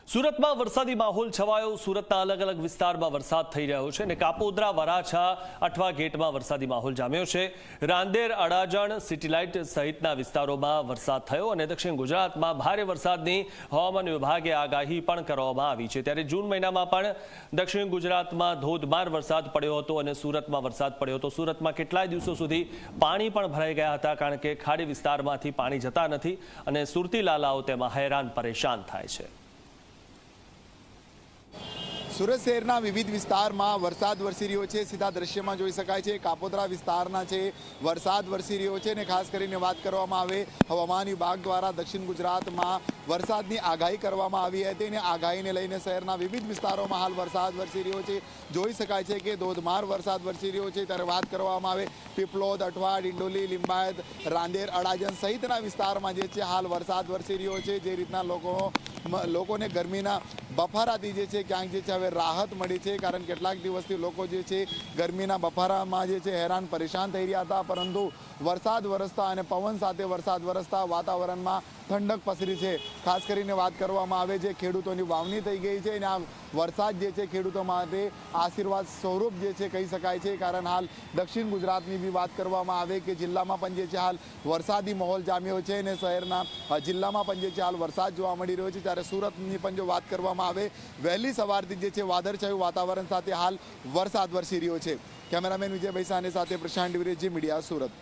સુરતમાં વરસાદી માહોલ છવાયો। સુરતના અલગ અલગ વિસ્તારમાં વરસાદ થઈ રહ્યો છે અને કાપોદ્રા, વરાછા, અઠવા ગેટમાં વરસાદી માહોલ જામ્યો છે। રાંદેર, અડાજણ, સિટીલાઇટ સહિતના વિસ્તારોમાં વરસાદ થયો અને દક્ષિણ ગુજરાતમાં ભારે વરસાદની હવામાન વિભાગે આગાહી પણ કરવામાં આવી છે। ત્યારે જૂન મહિનામાં પણ દક્ષિણ ગુજરાતમાં ધોધમાર વરસાદ પડ્યો હતો અને સુરતમાં વરસાદ પડ્યો હતો। સુરતમાં કેટલાય દિવસો સુધી પાણી પણ ભરાઈ ગયા હતા, કારણ કે ખાડી વિસ્તારમાંથી પાણી જતા નથી અને સુરતી લાલાઓ તેમાં હેરાન પરેશાન થાય છે। સુરત શહેરના વિવિધ વિસ્તારમાં વરસાદ વરસી રહ્યો છે। સીધા દ્રશ્યમાં જોઈ શકાય છે કાપોદ્રા વિસ્તારના છે વરસાદ વરસી રહ્યો છે અને ખાસ કરીને વાત કરવામાં આવે હવામાન વિભાગ દ્વારા દક્ષિણ ગુજરાતમાં વરસાદની આગાહી કરવામાં આવી હતી અને આગાહીને લઈને શહેરના વિવિધ વિસ્તારોમાં હાલ વરસાદ વરસી રહ્યો છે। જોઈ શકાય છે કે ધોધમાર વરસાદ વરસી રહ્યો છે। ત્યારે વાત કરવામાં આવે પીપલોદ, અઠવા, ડિંડોલી, લિંબાયત, રાંદેર, અડાજણ સહિતના વિસ્તારમાં જે છે હાલ વરસાદ વરસી રહ્યો છે। જે રીતના લોકોને ગરમીના બફારાથી જે છે ક્યાંક જે છે હવે રાહત મળી છે, કારણ કેટલાક દિવસથી લોકો જે છે ગરમીના બફારામાં જે છે હેરાન પરેશાન થઈ રહ્યા હતા, પરંતુ વરસાદ વરસતા અને પવન સાથે વરસાદ વરસતા વાતાવરણમાં ઠંડક પસરી છે। ખાસ કરીને વાત કરવામાં આવે છે ખેડૂતોની વાવણી થઈ ગઈ છે અને આ વરસાદ જે છે ખેડૂતો માટે આશીર્વાદ સ્વરૂપ જે છે કહી શકાય છે, કારણ હાલ દક્ષિણ ગુજરાતની બી વાત કરવામાં આવે કે જિલ્લામાં પણ જે છે હાલ વરસાદી માહોલ જામ્યો છે અને શહેરના જિલ્લામાં પણ જે છે હાલ વરસાદ જોવા મળી રહ્યો છે। ત્યારે સુરતની પણ જો વાત કરવામાં આવે વહેલી સવારથી જે છે વાદળછાયું વાતાવરણ સાથે હાલ વરસાદ વરસી રહ્યો છે। કેમેરામેન વિજય ભૈસાની સાથે પ્રશાંત ડિવરેજી, મીડિયા, સુરત।